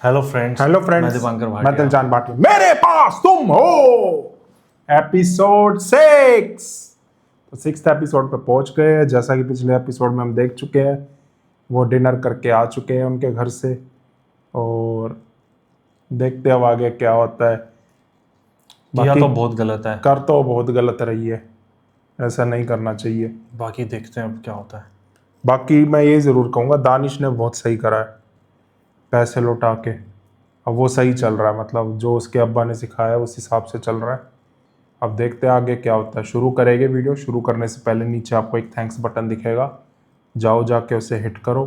Hello friends, मैं दीपांकर मैं भाटिया। दिलजान भाटिया। मेरे पास तुम हो एपिसोड 6। तो 6th एपिसोड पे पहुंच गए हैं। जैसा कि पिछले एपिसोड में हम देख चुके हैं, वो डिनर करके आ चुके हैं उनके घर से, और देखते हैं अब आगे क्या होता है। किया तो बहुत गलत है, कर तो बहुत गलत रही है, ऐसा नहीं करना चाहिए। बाकी देखते हैं अब क्या होता है। बाकी मैं ये ज़रूर कहूँगा, दानिश ने बहुत सही करा है पैसे लौटा के। अब वो सही चल रहा है, मतलब जो उसके अब्बा ने सिखाया उस हिसाब से चल रहा है। अब देखते हैं आगे क्या होता है। शुरू करेंगे वीडियो। शुरू करने से पहले नीचे आपको एक थैंक्स बटन दिखेगा, जाओ जाके उसे हिट करो।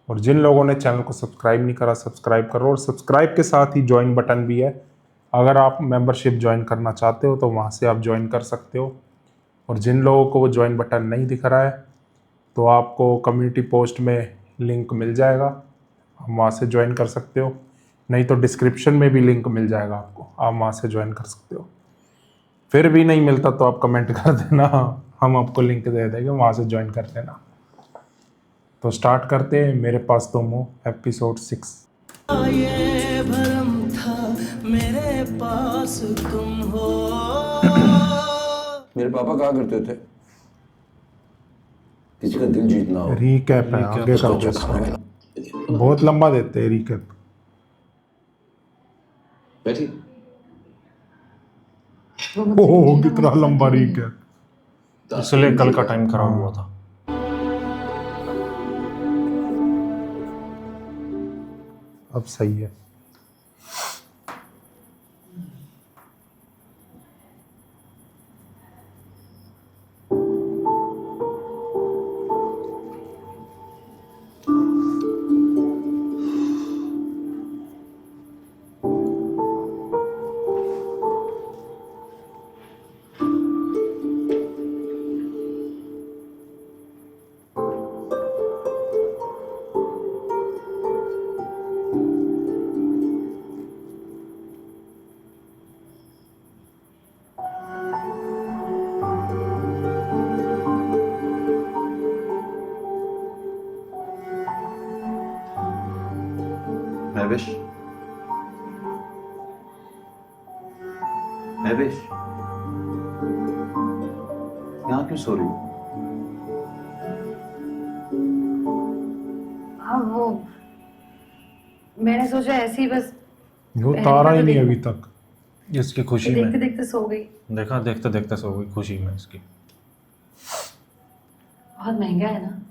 और जिन लोगों ने चैनल को सब्सक्राइब नहीं करा, सब्सक्राइब करो। और सब्सक्राइब के साथ ही ज्वाइन बटन भी है, अगर आप मेंबरशिप ज्वाइन करना चाहते हो तो वहाँ से आप ज्वाइन कर सकते हो। और जिन लोगों को वो ज्वाइन बटन नहीं दिख रहा है, तो आपको कम्युनिटी पोस्ट में लिंक मिल जाएगा, आप वहाँ से ज्वाइन कर सकते हो। नहीं तो डिस्क्रिप्शन में भी लिंक मिल जाएगा आपको, आप वहाँ से ज्वाइन कर सकते हो। फिर भी नहीं मिलता तो आप कमेंट कर देना, हम आपको लिंक दे देंगे, वहाँ से ज्वाइन कर देना। तो स्टार्ट करते हैं। मेरे पास तुम हो एपिसोड 6। ये भरम था मेरे पास तुम हो। मेरे पापा कहा करते थे, किसी का दिल जीतना हो रीकैप है, आगे उसको का अच्छा दोस्त खाना खिलाओ। बहुत लंबा देते हैं रीकैप। बैठी ओह कितना लंबा रीकैप। इसलिए कल का टाइम खराब हुआ था। अब सही है। महवेश, महवेश, यहाँ क्यों सो रही हो? हाँ वो मैंने सोचा ऐसे ही बस वो तारा ही नहीं अभी तक। इसकी खुशी में देखते देखते सो गई। देखा, देखते देखते सो गई खुशी में इसकी। बहुत महंगा है ना।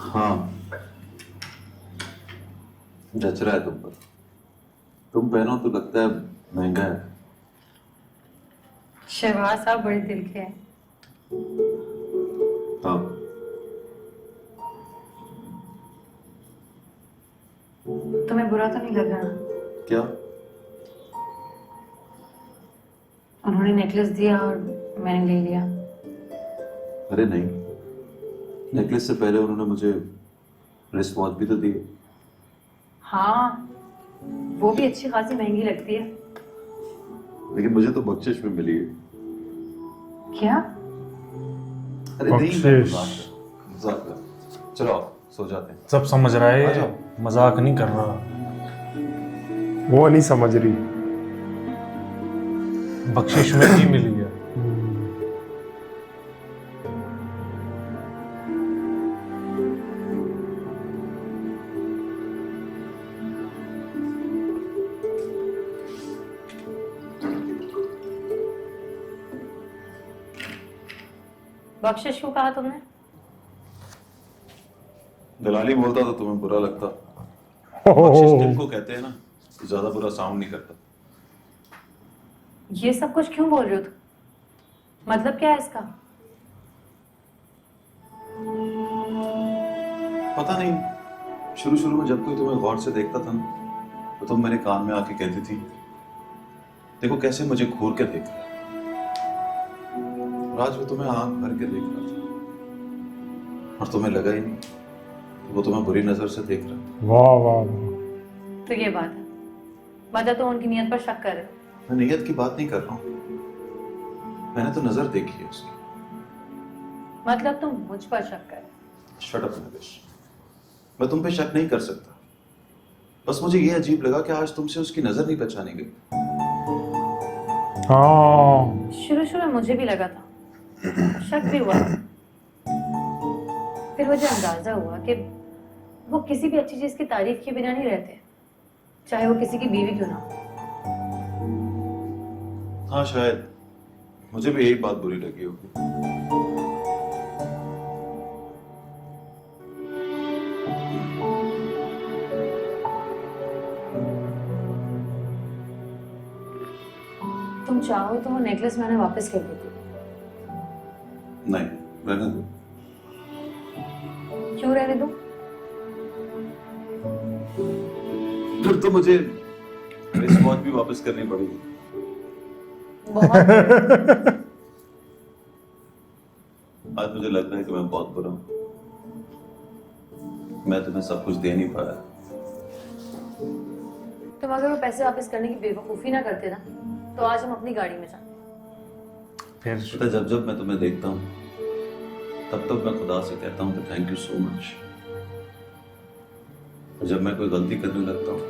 हाँ, जच रहा है तुम पर। तुम पहनो तो लगता है महंगा है। शहबाज साहब बड़े दिल के हैं। हाँ, तुम्हें बुरा तो नहीं लग रहा? क्या? उन्होंने नेकलेस दिया और मैंने ले लिया। अरे नहीं, नेकलेस से पहले उन्होंने मुझे रिस्ट वॉच भी तो दी। हाँ वो भी अच्छी खासी महंगी लगती है। लेकिन मुझे तो बख्शिश में मिली है। क्या? अरे नहीं, बख्शिश। मजाक कर। चलो आओ, सो जाते हैं। सब समझ रहा आ है, जाओ। मजाक नहीं कर रहा। वो नहीं समझ रही। बख्शिश में ही मिली है। बख्शिश क्यों कहा तुमने? दलाली बोलता तो तुम्हें बुरा लगता। बख्शिश दिल को कहते हैं ना, ज्यादा बुरा साउंड नहीं करता। ये सब कुछ क्यों बोल रहे हो तुम? मतलब क्या है इसका? पता नहीं, शुरू शुरू में जब कोई तुम्हें गौर से देखता था ना, तो तुम मेरे कान में आके कहती थी, देखो कैसे मुझे घूर के देख रहा है। और आज वो तुम्हें आंख भर के देख रहा था और तुम्हें लगा ही नहीं कि वो तुम्हें बुरी नजर से देख रहा है। वाह वाह वाह। तो ये बात है, मतलब तुम उनकी नियत पर शक कर रहे हो? मैं नियत की बात नहीं कर रहा हूँ, मैंने तो नजर देखी है उसकी। मतलब तुम मुझ पर शक कर रहे हो? Shut up Naresh. मैं तुम पे शक नहीं कर सकता, बस मुझे ये अजीब लगा कि आज तुमसे उसकी नजर नहीं पहचानी गई। हाँ शुरू शुरू में मुझे भी लगा था, शक भी हुआ था। फिर मुझे अंदाजा हुआ कि वो किसी भी अच्छी चीज की तारीफ के बिना नहीं रहते, चाहे वो किसी की बीवी क्यों ना हो। हाँ शायद मुझे भी यही बात बुरी लगी होगी। तुम चाहो तो वो नेकलेस मैंने वापस कर देती। नहीं, रहने दो। क्यों रहने दो? फिर तो मुझे रिस्ट वॉच भी वापस करनी पड़ेगी। बहुत आज मुझे लग रहा है कि मैं बहुत बुरा हूं, मैं तुम्हें सब कुछ दे नहीं पाया। तुम अगर वो पैसे वापस करने की बेवकूफी ना करते ना, तो आज हम अपनी गाड़ी में जाते। फिर पता है, जब जब मैं तुम्हें देखता हूँ तब तब मैं खुदा से कहता हूँ कि थैंक यू सो मच। और जब मैं कोई गलती करने लगता हूँ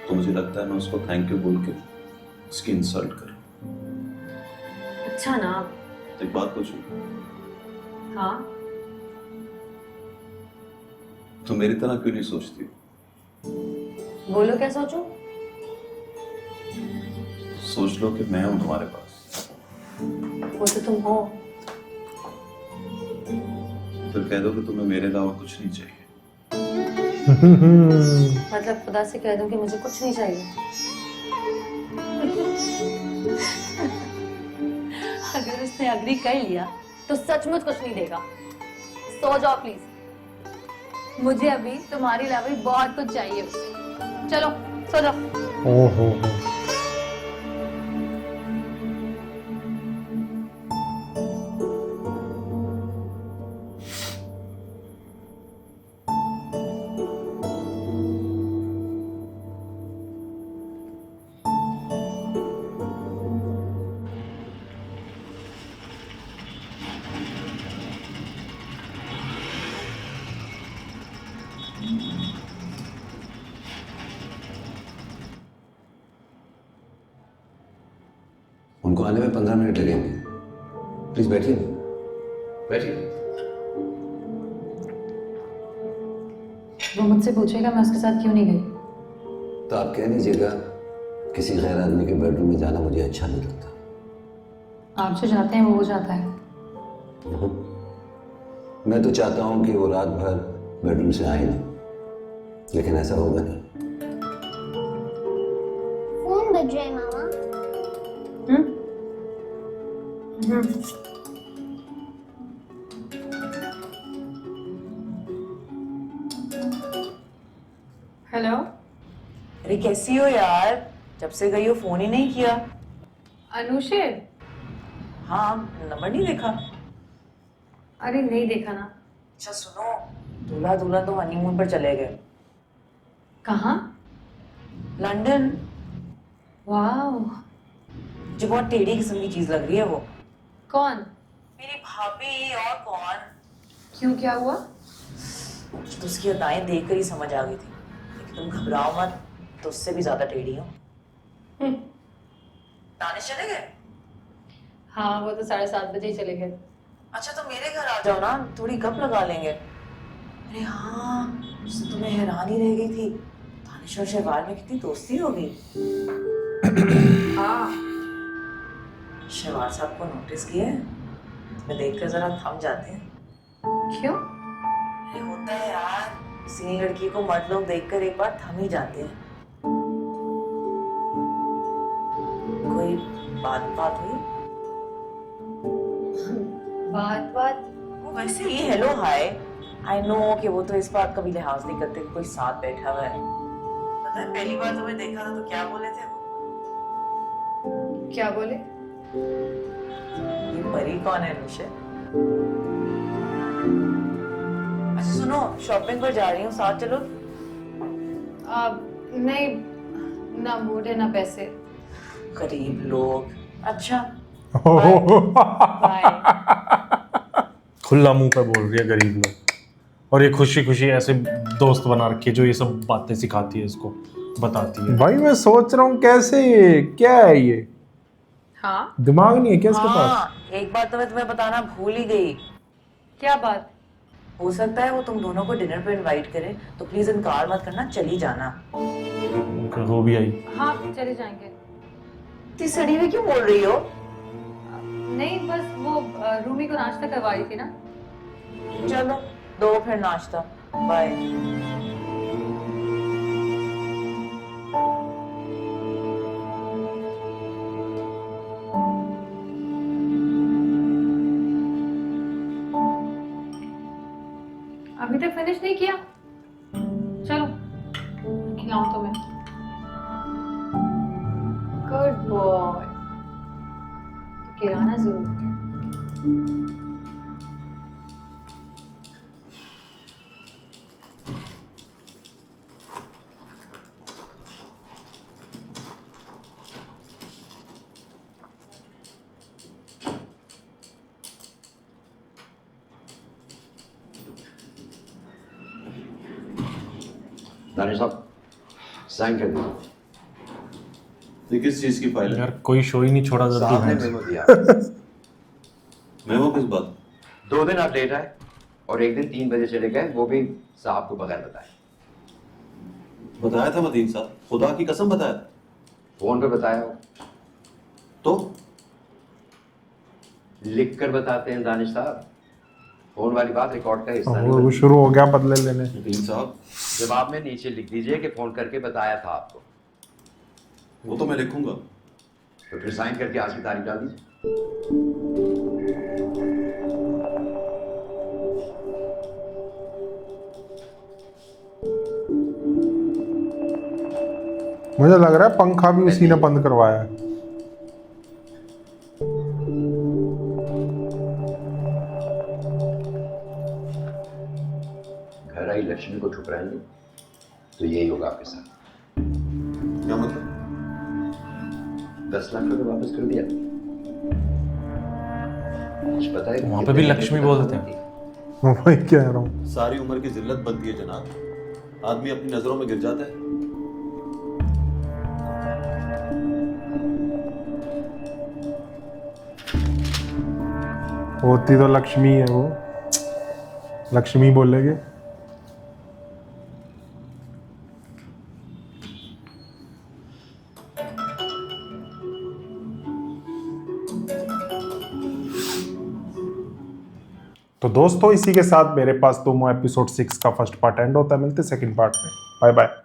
तो मुझे लगता है मैं उसको थैंक यू बोल के उसकी इंसल्ट करूँ। अच्छा ना? एक बात पूछूं, हाँ, तुम मेरी तरह क्यों नहीं सोचती हो? बोलो क्या सोचूं? सोच लो कि मैं हूं तुम्हारे पास, वो तो तुम हो। फिर कह दो कि तुम्हें मेरे अलावा कुछ नहीं चाहिए। मतलब खुदा से कह दूं कि मुझे कुछ नहीं चाहिए। अगर उसने अग्री कर लिया तो सचमुच कुछ नहीं देगा। सो जाओ प्लीज, मुझे अभी तुम्हारी अलावा भी बहुत कुछ चाहिए उससे। चलो सो जाओ। ओहो उनको आने में 15 मिनट लगेंगे। प्लीज बैठिए ना, बैठिए। वो मुझसे पूछेगा मैं उसके साथ क्यों नहीं गई। तो आप कह दीजिएगा किसी गैर आदमी के बेडरूम में जाना मुझे अच्छा नहीं लगता। आप जो जाते हैं वो जाता है। मैं तो चाहता हूं कि वो रात भर बेडरूम से आए ना, लेकिन ऐसा होगा नहीं। फोन बज रहा है मामा। हेलो, अरे कैसी हो यार? जब से गई हो फोन ही नहीं किया। अनुषे? हाँ, नंबर नहीं देखा? अरे नहीं देखा ना। अच्छा सुनो, दूल्हा दुल्हन तो हनीमून पर चले गए। कहाँ? लंदन। वाह। जो बहुत टेढ़ी किस्म की चीज लग रही है वो। कौन? मेरी भाभी, और कौन? क्यों, क्या हुआ? तो उसकी अदाएं देखकर ही समझ आ गई थी, लेकिन तुम घबराओ मत, तो उससे भी ज्यादा टेढ़ी हो। दानिश चले गए? हाँ, वो तो 7:30 बजे ही चले गए। अच्छा तो मेरे घर आ जाओ ना, थोड़ी गप लगा लेंगे। अरे हाँ, उससे तुम्हें हैरान ही रह गई थी, दानिश और शहवाल में कितनी दोस्ती होगी। हाँ। शहवाल साहब को नोटिस किया है? मैं देखकर जरा थम जाते हैं। क्यों? अरे होता है यार, किसी लड़की को मर्द लोग देखकर एक बार थम ही जाते हैं। कोई बात हुई? बात वो वैसे ही हेलो हाय। आई नो कि वो तो इस बात का भी लिहाज नहीं करते कि कोई साथ बैठा हुआ है। पता है पहली बार तुम्हें देखा था तो क्या बोले थे वो? क्या बोले? ये परी कौन है निशे? अच्छा सुनो, शॉपिंग पर जा रही हूँ, साथ चलो। नहीं, ना मूड है ना पैसे। गरीब लोग। अच्छा बाय। खुला मुंह पे बोल रही है गरीब लोग। और ये खुशी खुशी ऐसे दोस्त बना रखी है जो ये सब बातें सिखाती है, इसको बताती है। भाई मैं सोच रहा हूँ कैसे, ये क्या है ये, हाँ दिमाग नहीं है क्या इसके पास? हाँ, एक बात तो मैं तुम्हें बताना भूल ही गई। क्या बात? हो सकता है वो तुम दोनों को डिनर पे इनवाइट करे, तो प्लीज इनकार मत करना, चली जाना। वो भी आई। हाँ चले जाएंगे। इतनी सड़ी हुई क्यों बोल रही हो? नहीं बस वो रूमी को नाश्ता करवा रही थी ना। चलो दो फिर नाश्ता, बाय। अभी तक फिनिश नहीं किया? चलो खिलाऊं तुम्हें। Good boy. खिलाना जरूर। दानिश साहब साइन कर दीजिए। ये किस चीज की फाइल है? यार कोई शो ही नहीं छोड़ा जल्दी साहब ने भाई। मेमो दिया। मेमो किस बात? 2 दिन आप लेट आए और एक दिन 3 बजे चले गए, वो भी साहब को बगैर बताए। बताया था मदीन साहब, खुदा की कसम बताया था। फोन पे बताया हो तो लिख कर बताते हैं दानिश साहब, फोन वाली बात रिकॉर्ड का हिस्सा वो नहीं। शुरू हो गया बदले लेने। मदीन साहब, जवाब में नीचे लिख दीजिए कि फोन करके बताया था आपको, वो तो मैं लिखूंगा। तो फिर साइन करके आज की तारीख डाल दीजिए। मुझे लग रहा है पंखा भी उसी ने बंद करवाया है। घर आई लक्ष्मी को छुप रहेंगे तो यही होगा आपके साथ। क्या मतलब? 10 लाख रुपए वापस कर दिया। कुछ पता है वहाँ पे भी लक्ष्मी बोलते हैं। मैं वही कह रहा हूँ। सारी उम्र की जिल्लत बनती है जनाब, आदमी अपनी नजरों में गिर जाता है। होती तो लक्ष्मी है वो, लक्ष्मी बोलेगे। तो दोस्तों इसी के साथ मेरे पास तुम एपिसोड 6 का फर्स्ट पार्ट एंड होता है। मिलते सेकंड पार्ट में। Bye bye.